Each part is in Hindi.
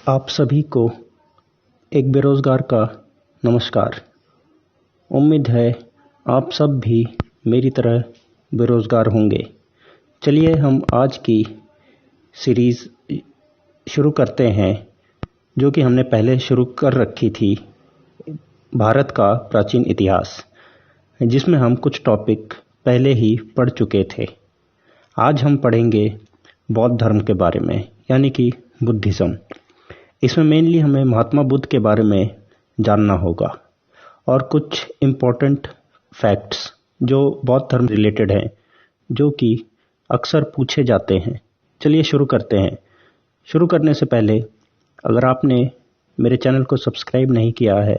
आप सभी को एक बेरोज़गार का नमस्कार। उम्मीद है आप सब भी मेरी तरह बेरोज़गार होंगे। चलिए हम आज की सीरीज़ शुरू करते हैं, जो कि हमने पहले शुरू कर रखी थी, भारत का प्राचीन इतिहास, जिसमें हम कुछ टॉपिक पहले ही पढ़ चुके थे। आज हम पढ़ेंगे बौद्ध धर्म के बारे में, यानी कि बुद्धिज़्म। इसमें मेनली हमें महात्मा बुद्ध के बारे में जानना होगा और कुछ इम्पोर्टेंट फैक्ट्स जो बौद्ध धर्म रिलेटेड हैं, जो कि अक्सर पूछे जाते हैं। चलिए शुरू करते हैं। शुरू करने से पहले अगर आपने मेरे चैनल को सब्सक्राइब नहीं किया है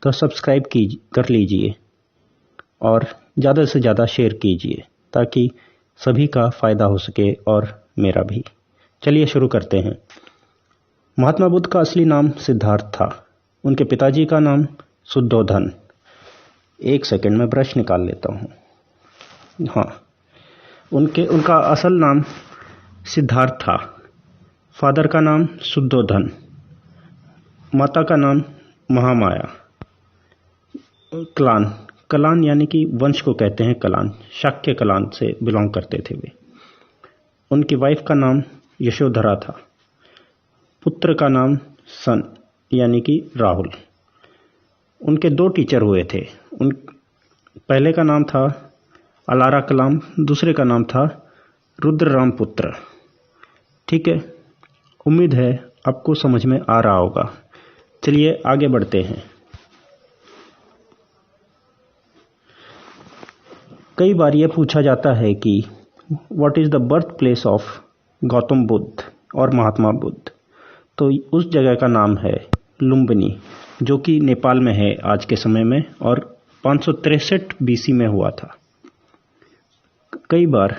तो सब्सक्राइब कर लीजिए और ज़्यादा से ज़्यादा शेयर कीजिए, ताकि सभी का फ़ायदा हो सके और मेरा भी। चलिए शुरू करते हैं। महात्मा बुद्ध का असली नाम सिद्धार्थ था। उनके पिताजी का नाम शुद्धोधन। एक सेकंड में ब्रश निकाल लेता हूँ। हाँ, उनका असल नाम सिद्धार्थ था। फादर का नाम शुद्धोधन, माता का नाम महामाया। कलान यानी कि वंश को कहते हैं कलान, शाक्य कलान से बिलोंग करते थे वे। उनकी वाइफ का नाम यशोधरा था। पुत्र का नाम सन यानी कि राहुल। उनके दो टीचर हुए थे। पहले का नाम था अलारा कलाम, दूसरे का नाम था रुद्रराम पुत्र। ठीक है, उम्मीद है आपको समझ में आ रहा होगा। चलिए आगे बढ़ते हैं। कई बार यह पूछा जाता है कि what is the birth place of Gautam Buddha और महात्मा बुद्ध। तो उस जगह का नाम है लुम्बिनी, जो कि नेपाल में है आज के समय में, और 563 बीसी में हुआ था। कई बार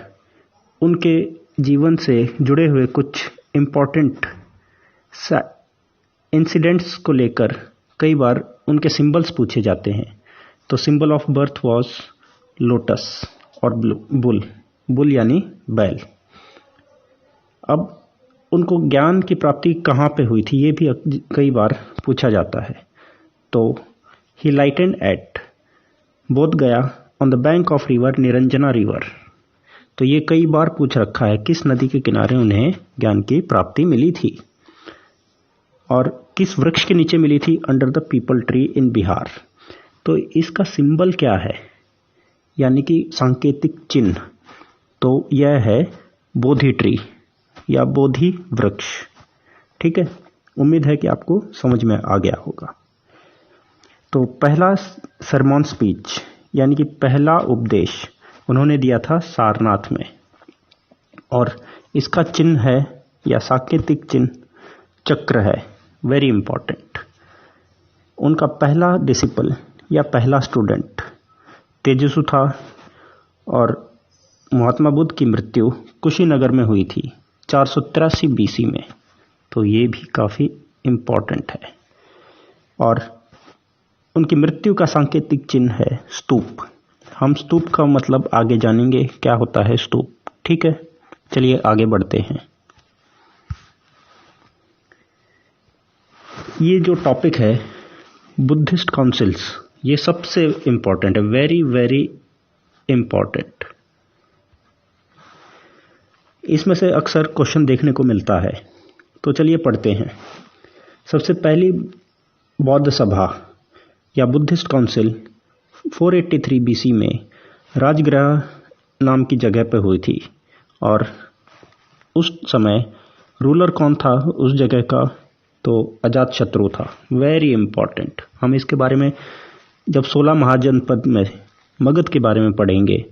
उनके जीवन से जुड़े हुए कुछ इम्पोर्टेंट इंसिडेंट्स को लेकर कई बार उनके सिंबल्स पूछे जाते हैं। तो symbol of birth was lotus और बुल यानी बैल। अब उनको ज्ञान की प्राप्ति कहाँ पे हुई थी, ये भी कई बार पूछा जाता है। तो ही लाइटेंड एट बोध गया on the bank of river Niranjana river. तो ये कई बार पूछ रखा है, किस नदी के किनारे उन्हें ज्ञान की प्राप्ति मिली थी और किस वृक्ष के नीचे मिली थी, under the people tree in Bihar. तो इसका सिंबल क्या है, यानी कि सांकेतिक चिन्ह, तो यह है बोधि ट्री या बोधि वृक्ष। ठीक है, उम्मीद है कि आपको समझ में आ गया होगा। तो पहला सरमॉन स्पीच यानी कि पहला उपदेश उन्होंने दिया था सारनाथ में, और इसका चिन्ह है या सांकेतिक चिन्ह चक्र है। Very important. उनका पहला डिसिपल या पहला स्टूडेंट तेजस्वी था, और महात्मा बुद्ध की मृत्यु कुशीनगर में हुई थी 483 बीसी में। तो ये भी काफ़ी इम्पॉर्टेंट है। और उनकी मृत्यु का सांकेतिक चिन्ह है स्तूप। हम स्तूप का मतलब आगे जानेंगे, क्या होता है स्तूप। ठीक है, चलिए आगे बढ़ते हैं। ये जो टॉपिक है बुद्धिस्ट काउंसिल्स, ये सबसे इम्पॉर्टेंट है, वेरी वेरी इम्पॉर्टेंट। इसमें से अक्सर क्वेश्चन देखने को मिलता है, तो चलिए पढ़ते हैं। सबसे पहली बौद्ध सभा या बुद्धिस्ट काउंसिल 483 बीसी में राजगृह नाम की जगह पर हुई थी, और उस समय रूलर कौन था उस जगह का, तो अजातशत्रु था। Very important. हम इसके बारे में जब 16 महाजनपद में मगध के बारे में पढ़ेंगे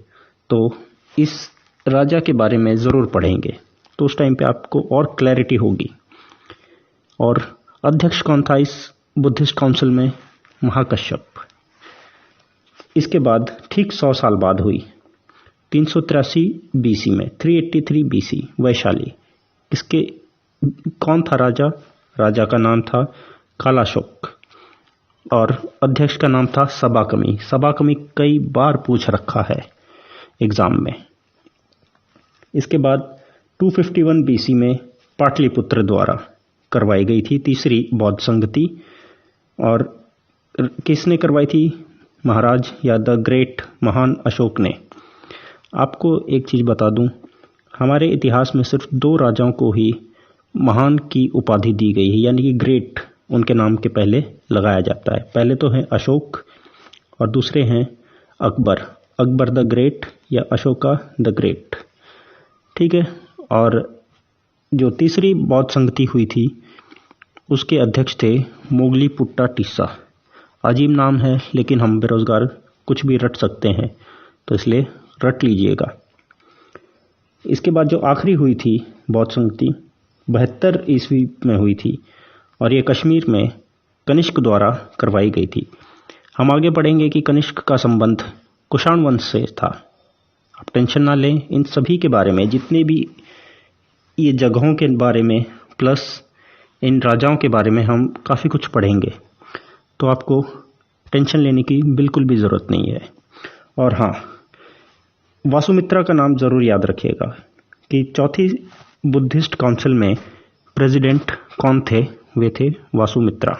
तो इस राजा के बारे में ज़रूर पढ़ेंगे, तो उस टाइम पे आपको और क्लैरिटी होगी। और अध्यक्ष कौन था इस बुद्धिस्ट काउंसिल में, महाकश्यप। इसके बाद ठीक 100 साल बाद हुई 383 बीसी में, 383 बीसी वैशाली। इसके कौन था राजा का नाम था कालाशोक, और अध्यक्ष का नाम था सबाकमी कई बार पूछ रखा है एग्जाम में। इसके बाद 251 बीसी में पाटलिपुत्र द्वारा, करवाई गई थी, तीसरी बौद्ध संगति। और किसने करवाई थी? महाराज या द ग्रेट, महान अशोक ने। आपको एक चीज़ बता दूं, हमारे इतिहास में सिर्फ 2 राजाओं को ही महान की उपाधि दी गई है, यानी कि ग्रेट उनके नाम के पहले लगाया जाता है। पहले तो हैं अशोक और दूसरे हैं अकबर, अकबर द ग्रेट या अशोका द ग्रेट, ठीक है। और जो तीसरी बौद्ध संगति हुई थी उसके अध्यक्ष थे मोगली पुट्टा टिस्सा। अजीब नाम है, लेकिन हम बेरोजगार कुछ भी रट सकते हैं, तो इसलिए रट लीजिएगा। इसके बाद जो आखिरी हुई थी बौद्ध संगति 72 ईस्वी में हुई थी, और ये कश्मीर में कनिष्क द्वारा करवाई गई थी। हम आगे पढ़ेंगे कि कनिष्क का संबंध कुषाण वंश से था। आप टेंशन ना लें, इन सभी के बारे में, जितने भी ये जगहों के बारे में प्लस इन राजाओं के बारे में हम काफ़ी कुछ पढ़ेंगे, तो आपको टेंशन लेने की बिल्कुल भी ज़रूरत नहीं है। और हाँ, वासुमित्रा का नाम ज़रूर याद रखिएगा कि चौथी बुद्धिस्ट काउंसिल में प्रेसिडेंट कौन थे? वे थे वासुमित्रा।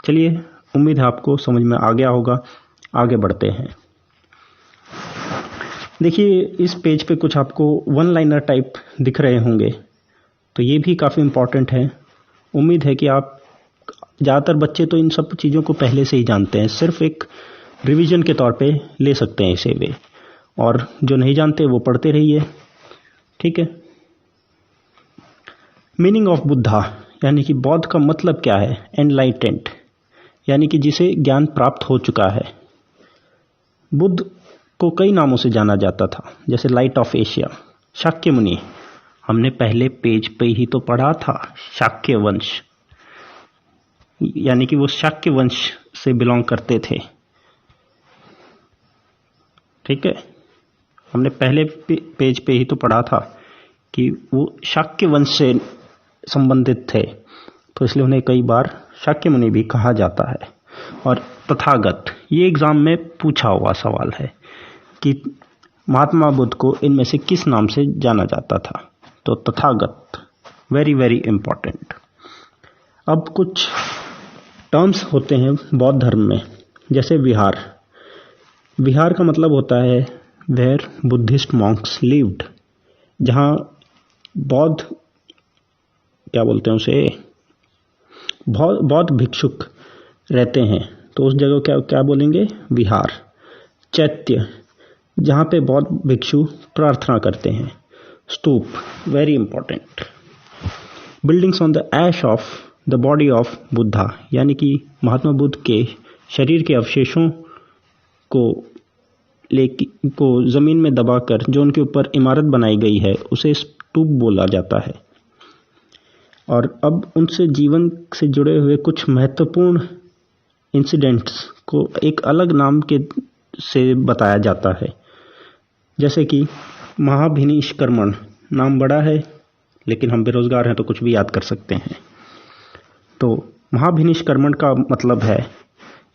चलिए, उम्मीद है आपको समझ में आ गया होगा। आगे बढ़ते हैं। देखिए, इस पेज पे कुछ आपको वन लाइनर टाइप दिख रहे होंगे, तो ये भी काफ़ी इम्पॉर्टेंट है। उम्मीद है कि आप, ज़्यादातर बच्चे तो इन सब चीज़ों को पहले से ही जानते हैं, सिर्फ एक रिवीजन के तौर पे ले सकते हैं इसे वे, और जो नहीं जानते वो पढ़ते रहिए, ठीक है। मीनिंग ऑफ बुद्धा, यानी कि बौद्ध का मतलब क्या है? एनलाइटेंड, यानी कि जिसे ज्ञान प्राप्त हो चुका है। बुद्ध को कई नामों से जाना जाता था, जैसे लाइट ऑफ एशिया, शाक्य मुनि, हमने पहले पेज पे ही तो पढ़ा था, शाक्य वंश, यानी कि वो शाक्य वंश से बिलोंग करते थे, ठीक है। हमने पहले पेज पे ही तो पढ़ा था कि वो शाक्य वंश से संबंधित थे, तो इसलिए उन्हें कई बार शाक्य मुनि भी कहा जाता है। और तथागत, ये एग्जाम में पूछा हुआ सवाल है कि महात्मा बुद्ध को इनमें से किस नाम से जाना जाता था, तो तथागत, वेरी वेरी इंपॉर्टेंट। अब कुछ टर्म्स होते हैं बौद्ध धर्म में, जैसे विहार। विहार का मतलब होता है वेयर बुद्धिस्ट मॉन्क्स लिव्ड, जहाँ बौद्ध, क्या बोलते हैं उसे, बौद्ध भिक्षुक रहते हैं, तो उस जगह क्या बोलेंगे? विहार। चैत्य, जहाँ पे बौद्ध भिक्षु प्रार्थना करते हैं। Stupa, very important. Buildings on the ash of the body of Buddha, यानी कि महात्मा बुद्ध के शरीर के अवशेषों को जमीन में दबाकर जो उनके ऊपर इमारत बनाई गई है उसे स्तूप बोला जाता है। और अब उनसे जीवन से जुड़े हुए कुछ महत्वपूर्ण इंसिडेंट्स को एक अलग नाम के से बताया जाता है, जैसे कि महाभिनिष्क्रमण। नाम बड़ा है, लेकिन हम बेरोजगार हैं तो कुछ भी याद कर सकते हैं। तो महाभिनिष्क्रमण का मतलब है,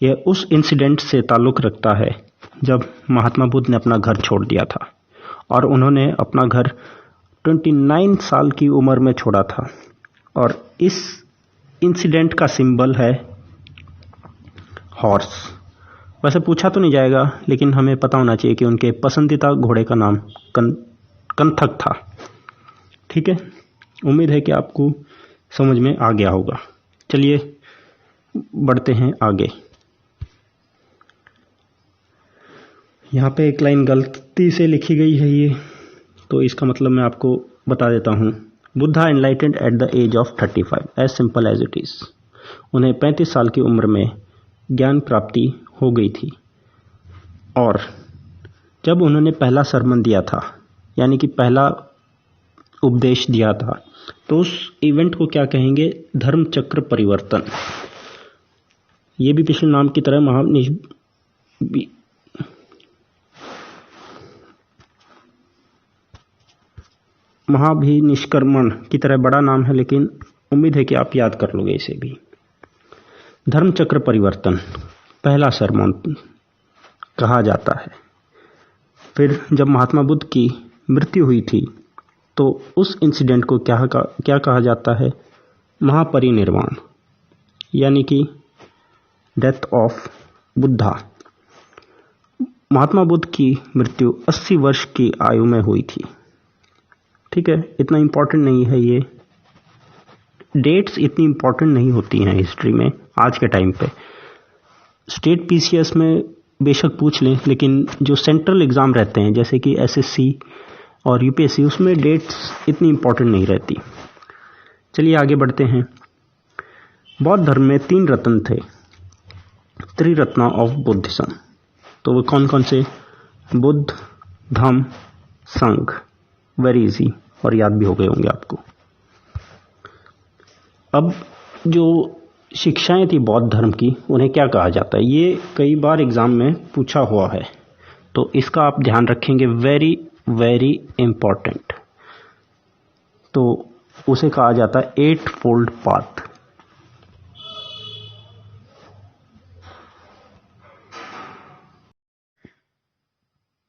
यह उस इंसिडेंट से ताल्लुक़ रखता है जब महात्मा बुद्ध ने अपना घर छोड़ दिया था, और उन्होंने अपना घर 29 साल की उम्र में छोड़ा था। और इस इंसिडेंट का सिंबल है हॉर्स। वैसे पूछा तो नहीं जाएगा, लेकिन हमें पता होना चाहिए कि उनके पसंदीदा घोड़े का नाम कंथक था, ठीक है। उम्मीद है कि आपको समझ में आ गया होगा। चलिए बढ़ते हैं आगे। यहाँ पे एक लाइन गलती से लिखी गई है ये, तो इसका मतलब मैं आपको बता देता हूँ। Buddha enlightened at the age of 35, as simple as it is. उन्हें 35 साल की उम्र में ज्ञान प्राप्ति हो गई थी, और जब उन्होंने पहला सरमन दिया था, यानी कि पहला उपदेश दिया था, तो उस इवेंट को क्या कहेंगे? धर्म चक्र परिवर्तन। ये भी पिछले नाम की तरह महाभिनिष्क्रमण की तरह बड़ा नाम है, लेकिन उम्मीद है कि आप याद कर लोगे इसे भी। धर्म चक्र परिवर्तन पहला सरमन कहा जाता है। फिर जब महात्मा बुद्ध की मृत्यु हुई थी, तो उस इंसिडेंट को क्या कहा जाता है? महापरिनिर्वाण यानी कि डेथ ऑफ बुद्धा। महात्मा बुद्ध की मृत्यु 80 वर्ष की आयु में हुई थी। ठीक है, इतना इम्पोर्टेंट नहीं है, ये डेट्स इतनी इम्पोर्टेंट नहीं होती हैं हिस्ट्री में आज के टाइम पे। स्टेट पीसीएस में बेशक पूछ लें, लेकिन जो सेंट्रल एग्ज़ाम रहते हैं जैसे कि एसएससी और यूपीएससी, उसमें डेट्स इतनी इम्पोर्टेंट नहीं रहती। चलिए आगे बढ़ते हैं। बौद्ध धर्म में 3 रत्न थे, त्रिरत्ना ऑफ बुद्धिज्म। तो वो कौन कौन से? बुद्ध, धम्म, संघ। वेरी इजी और याद भी हो गए होंगे आपको। अब जो शिक्षाएं थी बौद्ध धर्म की, उन्हें क्या कहा जाता है? ये कई बार एग्जाम में पूछा हुआ है, तो इसका आप ध्यान रखेंगे, वेरी वेरी इंपॉर्टेंट। तो उसे कहा जाता है 8 फोल्ड पाथ।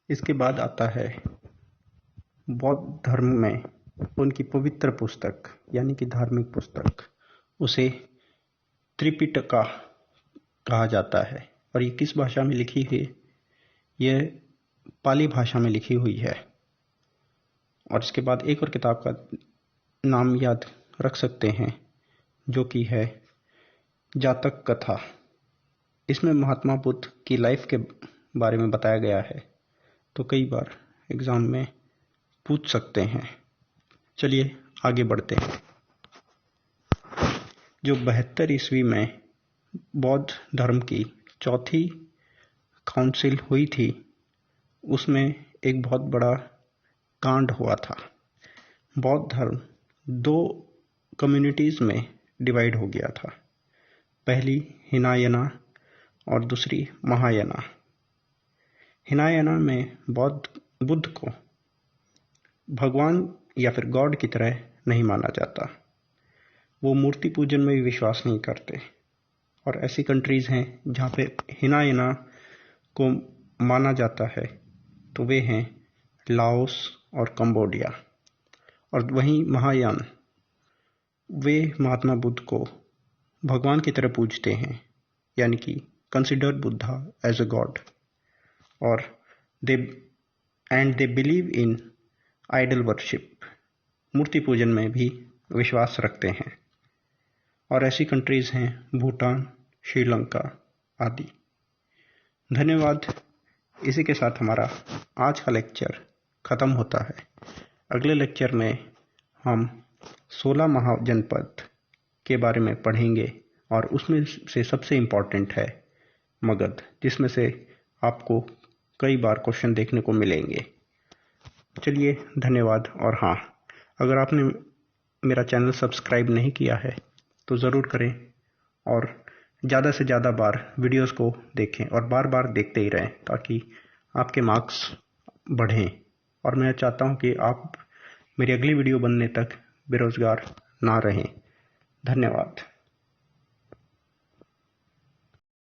इसके बाद आता है बौद्ध धर्म में उनकी पवित्र पुस्तक यानी कि धार्मिक पुस्तक, उसे त्रिपिटका कहा जाता है। और ये किस भाषा में लिखी है? यह पाली भाषा में लिखी हुई है। और इसके बाद एक और किताब का नाम याद रख सकते हैं, जो कि है जातक कथा। इसमें महात्मा बुद्ध की लाइफ के बारे में बताया गया है, तो कई बार एग्जाम में पूछ सकते हैं। चलिए आगे बढ़ते हैं। जो 72 ईस्वी में बौद्ध धर्म की चौथी काउंसिल हुई थी, उसमें एक बहुत बड़ा कांड हुआ था। बौद्ध धर्म 2 कम्युनिटीज़ में डिवाइड हो गया था, पहली हिनायना और दूसरी महायाना। हिनायना में बुद्ध को भगवान या फिर गॉड की तरह नहीं माना जाता। वो मूर्ति पूजन में भी विश्वास नहीं करते। और ऐसी कंट्रीज़ हैं जहाँ पे हिनायना को माना जाता है, तो वे हैं लाओस और कंबोडिया। और वहीं महायान, वे महात्मा बुद्ध को भगवान की तरह पूजते हैं, यानी कि consider Buddha as a god. और they believe in idol worship, मूर्ति पूजन में भी विश्वास रखते हैं। और ऐसी कंट्रीज़ हैं भूटान, श्रीलंका आदि। धन्यवाद। इसी के साथ हमारा आज का लेक्चर ख़त्म होता है। अगले लेक्चर में हम 16 महाजनपद के बारे में पढ़ेंगे, और उसमें से सबसे इम्पॉर्टेंट है मगध, जिसमें से आपको कई बार क्वेश्चन देखने को मिलेंगे। चलिए धन्यवाद। और हाँ, अगर आपने मेरा चैनल सब्सक्राइब नहीं किया है तो ज़रूर करें, और ज़्यादा से ज़्यादा बार वीडियोस को देखें और बार बार देखते ही रहें, ताकि आपके मार्क्स बढ़ें। और मैं चाहता हूं कि आप मेरी अगली वीडियो बनने तक बेरोज़गार ना रहें। धन्यवाद।